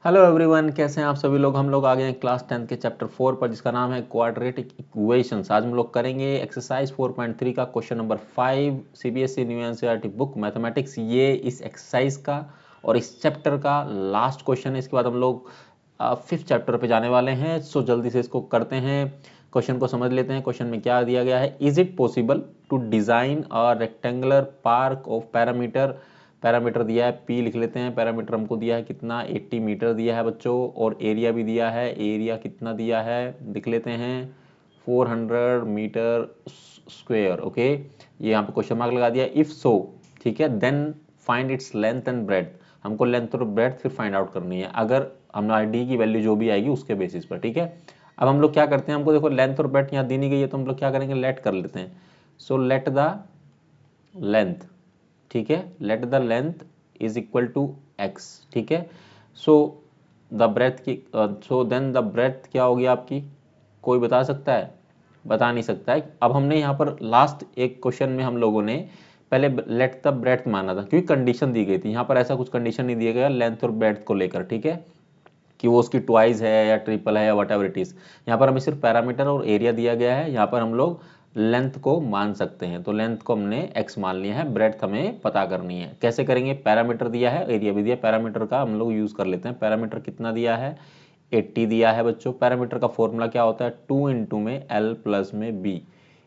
Hello everyone, कैसे हैं आप सभी लोग। हम लोग आ गए हैं क्लास 10 के चैप्टर 4 पर, जिसका नाम है क्वाड्रेटिक इक्वेशंस। आज हम लोग करेंगे एक्सरसाइज 4.3 का question number 5, CBSE new NCERT book mathematics. ये इस एक्सरसाइज का और इस चैप्टर का लास्ट क्वेश्चन है। इसके बाद हम लोग 5th चैप्टर पे जाने वाले हैं। सो जल्दी से इसको करते हैं, क्वेश्चन को समझ लेते हैं। क्वेश्चन में क्या दिया गया है। Is it possible to design a rectangular park of parameter. Parameter दिया है पी, लिख लेते हैं। पैरामीटर हमको दिया है कितना, 80 मीटर दिया है बच्चों। और एरिया भी दिया है, एरिया कितना दिया है लिख लेते हैं, 400 मीटर स्क्वायर। ओके, ये यहाँ पे क्वेश्चन मार्क लगा दिया। इफ सो, ठीक है, then find its length and breadth. हमको लेंथ और ब्रेड्थ फिर फाइंड आउट करनी है, अगर हमारी डी की वैल्यू जो भी आएगी उसके बेसिस पर। ठीक है, अब हम लोग क्या करते हैं, हमको देखो लेंथ और ब्रेड्थ यहाँ दी नहीं गई है, तो हम लोग क्या करेंगे, लेट कर लेते हैं। सो लेट द लेंथ, ठीक है, let the length is equal to X. ठीक है, सो द ब्रेथ की, सो देन द ब्रेथ क्या होगी आपकी, कोई बता सकता है? बता नहीं सकता है। अब हमने यहाँ पर लास्ट एक क्वेश्चन में हम लोगों ने पहले लेट द ब्रेथ माना था, क्योंकि कंडीशन दी गई थी। यहाँ पर ऐसा कुछ कंडीशन नहीं दिया गया लेंथ और ब्रेथ को लेकर, ठीक है, कि वो उसकी ट्वाइस है या ट्रिपल है या वट एवर इट इज। यहाँ पर हमें सिर्फ पैरामीटर और एरिया दिया गया है। यहाँ पर हम लोग लेंथ को मान सकते हैं, तो लेंथ को हमने x मान लिया है, ब्रेड्थ हमें पता करनी है। कैसे करेंगे, पैरामीटर दिया है, एरिया भी दिया। पैरामीटर का हम लोग यूज कर लेते हैं। पैरामीटर कितना दिया है, 80 दिया है बच्चों। पैरामीटर का फॉर्मूला क्या होता है, 2 इंटू में l प्लस में b।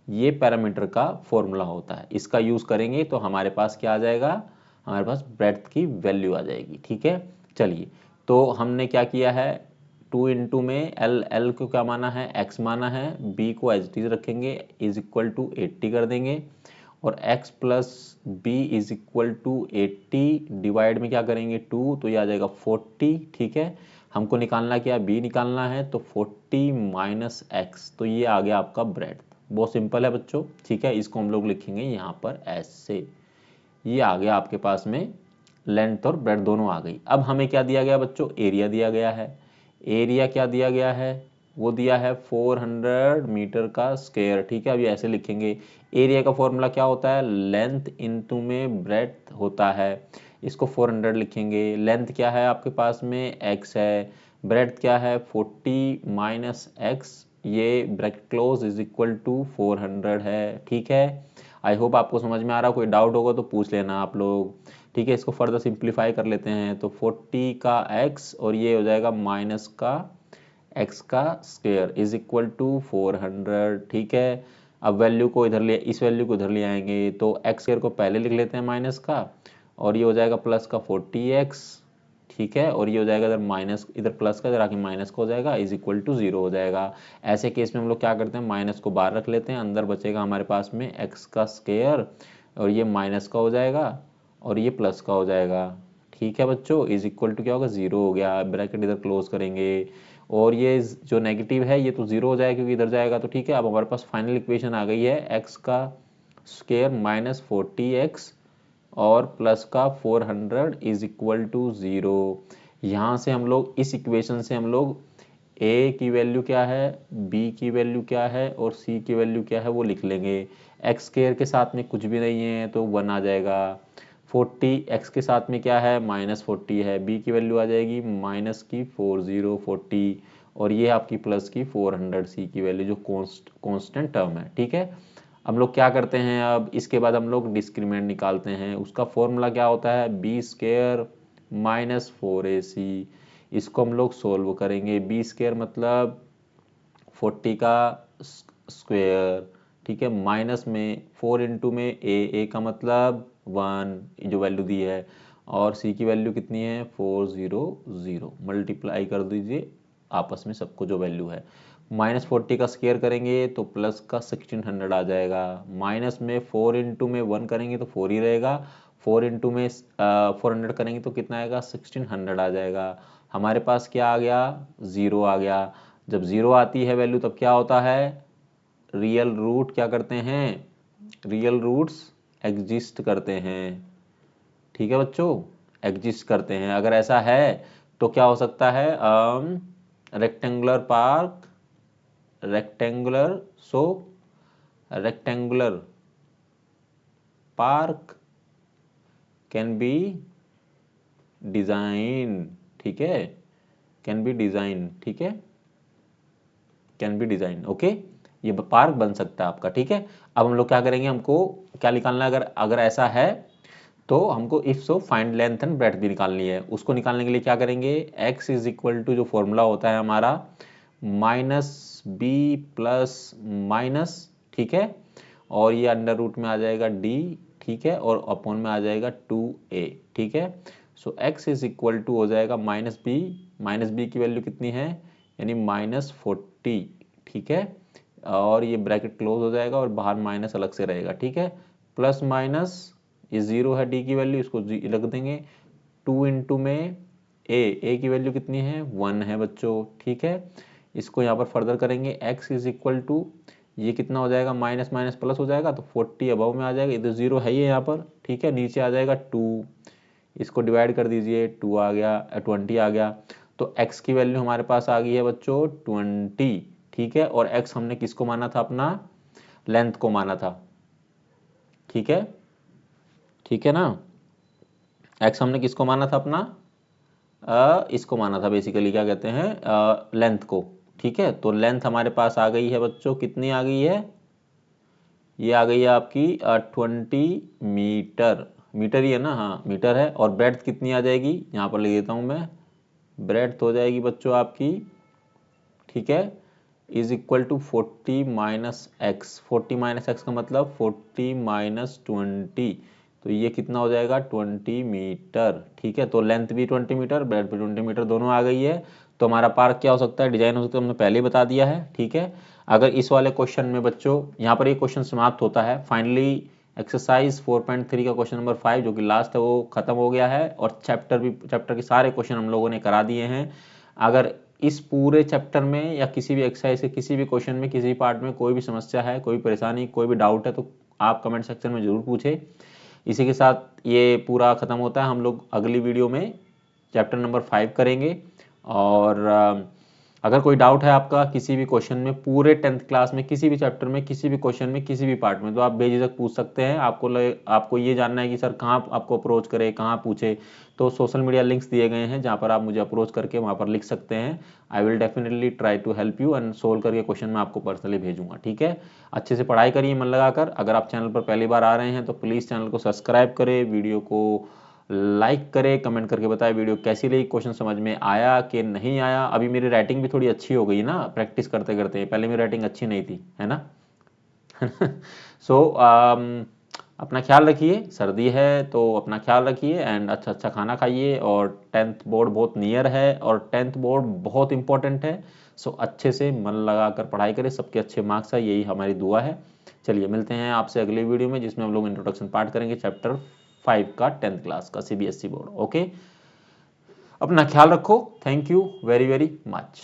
ये पैरामीटर का फॉर्मूला होता है। इसका यूज करेंगे तो हमारे पास क्या आ जाएगा, हमारे पास ब्रेड्थ की वैल्यू आ जाएगी। ठीक है, चलिए, तो हमने क्या किया है, 2 इंटू में एल को क्या माना है, x माना है, b को एज इट इज रखेंगे, इज इक्वल टू 80 कर देंगे, और x plus B is equal to 80 divide में क्या करेंगे 2, तो ये आ जाएगा 40। ठीक है, हमको निकालना क्या, b निकालना है, तो 40 माइनस एक्स, तो ये आ गया आपका ब्रेड। बहुत सिंपल है बच्चों। ठीक है, इसको हम लोग लिखेंगे यहाँ पर ऐसे। ये आ गया आपके पास में, लेंथ और ब्रेड्थ दोनों आ गई। अब हमें क्या दिया गया बच्चों, एरिया दिया गया है। एरिया क्या दिया गया है, वो दिया है 400 मीटर का स्क्वायर। ठीक है, अभी ऐसे लिखेंगे। एरिया का फॉर्मूला क्या होता है, लेंथ इंटू में ब्रेड्थ होता है। इसको 400 लिखेंगे। लेंथ क्या है आपके पास में, x है। ब्रेड्थ क्या है, 40 माइनस एक्स, ये bracket close is equal to 400 है। ठीक है, आई होप आपको समझ में आ रहा हो। कोई डाउट होगा तो पूछ लेना आप लोग। ठीक है, इसको फर्दर सिंप्लीफाई कर लेते हैं, तो 40 का x और ये हो जाएगा माइनस का x का स्क्वायर इज इक्वल टू 400। ठीक है, अब वैल्यू को इधर ले, इस वैल्यू को इधर ले आएंगे, तो x स्क्वायर को पहले लिख लेते हैं माइनस का, और ये हो जाएगा प्लस का 40x। ठीक है, और ये हो जाएगा इधर माइनस, इधर प्लस का, इधर आके माइनस का हो जाएगा, इज इक्वल टू 0 हो जाएगा। ऐसे केस में हम लोग क्या करते हैं, माइनस को बाहर रख लेते हैं, अंदर बचेगा हमारे पास में x का स्क्वायर, और ये माइनस का हो जाएगा, और ये प्लस का हो जाएगा। ठीक है बच्चों, इज इक्वल टू क्या होगा, 0 हो गया। ब्रैकेट इधर क्लोज करेंगे, और ये जो नेगेटिव है ये तो 0 हो जाएगा क्योंकि इधर जाएगा। तो ठीक है, अब हमारे पास फाइनल इक्वेशन आ गई है, x का स्क्वायर माइनस 40x और प्लस का 400 इज इक्वल टू 0। यहाँ से हम लोग इस इक्वेशन से हम लोग a की वैल्यू क्या है, b की वैल्यू क्या है और c की वैल्यू क्या है वो लिख लेंगे। x स्क्वायर के साथ में कुछ भी नहीं है तो 1 आ जाएगा। 40 x के साथ में क्या है, माइनस 40 है, b की वैल्यू आ जाएगी माइनस की 40, और ये आपकी प्लस की 400 c की वैल्यू जो कॉन्स्टेंट टर्म है। ठीक है, हम लोग क्या करते हैं, अब इसके बाद हम लोग डिस्क्रिमिनेंट निकालते हैं। उसका फॉर्मूला क्या होता है, बी स्क्वायर माइनस 4ac। इसको हम लोग सोल्व करेंगे। बी स्क्वायर मतलब 40 का स्क्वायर, ठीक है, माइनस में 4 इंटू में ए का मतलब 1 जो वैल्यू दी है, और सी की वैल्यू कितनी है 400, मल्टीप्लाई कर दीजिए आपस में सबको जो वैल्यू है। माइनस 40 का स्क्वायर करेंगे तो प्लस का 1600 आ जाएगा। माइनस में 4 इंटू में 1 करेंगे तो 4 ही रहेगा, 4 इंटू में 400 करेंगे तो कितना आएगा 1600 आ जाएगा। हमारे पास क्या आ गया, 0 आ गया। जब 0 आती है वैल्यू तब क्या होता है, रियल रूट क्या करते हैं, रियल रूट्स एग्जिस्ट करते हैं। ठीक है बच्चों, एग्जिस्ट करते हैं। अगर ऐसा है तो क्या हो सकता है, rectangular park, rectangular, so rectangular park can be design. ठीक है, कैन बी डिजाइन, ठीक है, कैन बी डिजाइन, ओके, ये पार्क बन सकता है आपका, ठीक है। अब हम लोग क्या करेंगे, हमको क्या निकालना है, अगर ऐसा है तो हमको if so find length and breadth भी निकालनी है। उसको निकालने के लिए क्या करेंगे, x इज इक्वल टू जो फॉर्मूला होता है हमारा माइनस बी प्लस माइनस, ठीक है, और ये अंडर रूट में आ जाएगा d, ठीक है, और अपॉन में आ जाएगा 2a, ठीक है। सो x इज इक्वल टू हो जाएगा माइनस बी की वैल्यू कितनी है, यानी -40, ठीक है, और ये ब्रैकेट क्लोज हो जाएगा और बाहर माइनस अलग से रहेगा, ठीक है, प्लस माइनस ये 0 है डी की वैल्यू, इसको रख देंगे 2 इंटू में ए की वैल्यू कितनी है 1 है बच्चों, ठीक है। इसको यहाँ पर फर्दर करेंगे x इज इक्वल टू ये कितना हो जाएगा, माइनस माइनस प्लस हो जाएगा तो 40 अबव में आ जाएगा, इधर 0 है ये यहाँ पर, ठीक है, नीचे आ जाएगा 2, इसको डिवाइड कर दीजिए 2 आ गया, 20 आ गया, तो x की वैल्यू हमारे पास आ गई है बच्चों 20, ठीक है, और x हमने किसको माना था, अपना लेंथ को माना था, ठीक है, ठीक है ना, x हमने किसको माना था, अपना इसको माना था बेसिकली, क्या कहते हैं लेंथ को, ठीक है। तो लेंथ हमारे पास आ गई है बच्चों, कितनी आ गई है, ये आ गई है आपकी 20 मीटर, मीटर ही है ना, हाँ मीटर है, और ब्रेड्थ कितनी आ जाएगी, यहाँ पर लिख देता हूँ मैं, ब्रेड्थ हो जाएगी बच्चों आपकी, ठीक है, is equal to 40 minus X, 40 minus X का मतलब 40 माइनस 20, तो ये कितना हो जाएगा 20 मीटर, ठीक है। तो लेंथ भी 20 मीटर, ब्रेड्थ भी 20 मीटर, दोनों आ गई है। तो हमारा पार्क क्या हो सकता है, डिजाइन हो सकता है, हमने पहले ही बता दिया है, ठीक है। अगर इस वाले क्वेश्चन में बच्चों यहाँ पर ये क्वेश्चन समाप्त होता है, फाइनली एक्सरसाइज 4.3 का क्वेश्चन नंबर 5 जो कि लास्ट है वो खत्म हो गया है, और चैप्टर के सारे क्वेश्चन हम लोगों ने करा दिए हैं। अगर इस पूरे चैप्टर में या किसी भी एक्सरसाइज के किसी भी क्वेश्चन में किसी भी पार्ट में कोई भी समस्या है, कोई परेशानी, कोई भी डाउट है, तो आप कमेंट सेक्शन में जरूर पूछें। इसी के साथ ये पूरा खत्म होता है, हम लोग अगली वीडियो में चैप्टर नंबर 5 करेंगे। और अगर कोई डाउट है आपका किसी भी क्वेश्चन में, पूरे 10th क्लास में किसी भी चैप्टर में, किसी भी क्वेश्चन में, किसी भी पार्ट में, तो आप बेझिझक पूछ सकते हैं। आपको ये जानना है कि सर कहाँ आपको अप्रोच करें, कहाँ पूछे, तो सोशल मीडिया लिंक्स दिए गए हैं जहाँ पर आप मुझे अप्रोच करके वहाँ पर लिख सकते हैं। I will definitely try to help you and solve करके क्वेश्चन मैं आपको पर्सनली भेजूंगा, ठीक है। अच्छे से पढ़ाई करिए मन लगाकर। अगर आप चैनल पर पहली बार आ रहे हैं तो प्लीज़ चैनल को सब्सक्राइब करें, वीडियो को लाइक करें, कमेंट करके बताएं वीडियो कैसी लगी, क्वेश्चन समझ में आया कि नहीं आया। अभी मेरी राइटिंग भी थोड़ी अच्छी हो गई ना प्रैक्टिस करते करते, पहले मेरी राइटिंग अच्छी नहीं थी, है ना। सो अपना ख्याल रखिए, सर्दी है तो अपना ख्याल रखिए, एंड अच्छा अच्छा खाना खाइए, और 10th बोर्ड बहुत नियर है और 10th बोर्ड बहुत इंपॉर्टेंट है। सो अच्छे से मन लगाकर पढ़ाई करें, सबके अच्छे मार्क्स आए, यही हमारी दुआ है। चलिए मिलते हैं आपसे अगले वीडियो में जिसमें हम लोग इंट्रोडक्शन पार्ट करेंगे चैप्टर 5 का 10th क्लास का CBSE बोर्ड। ओके, अपना ख्याल रखो, thank you very very much.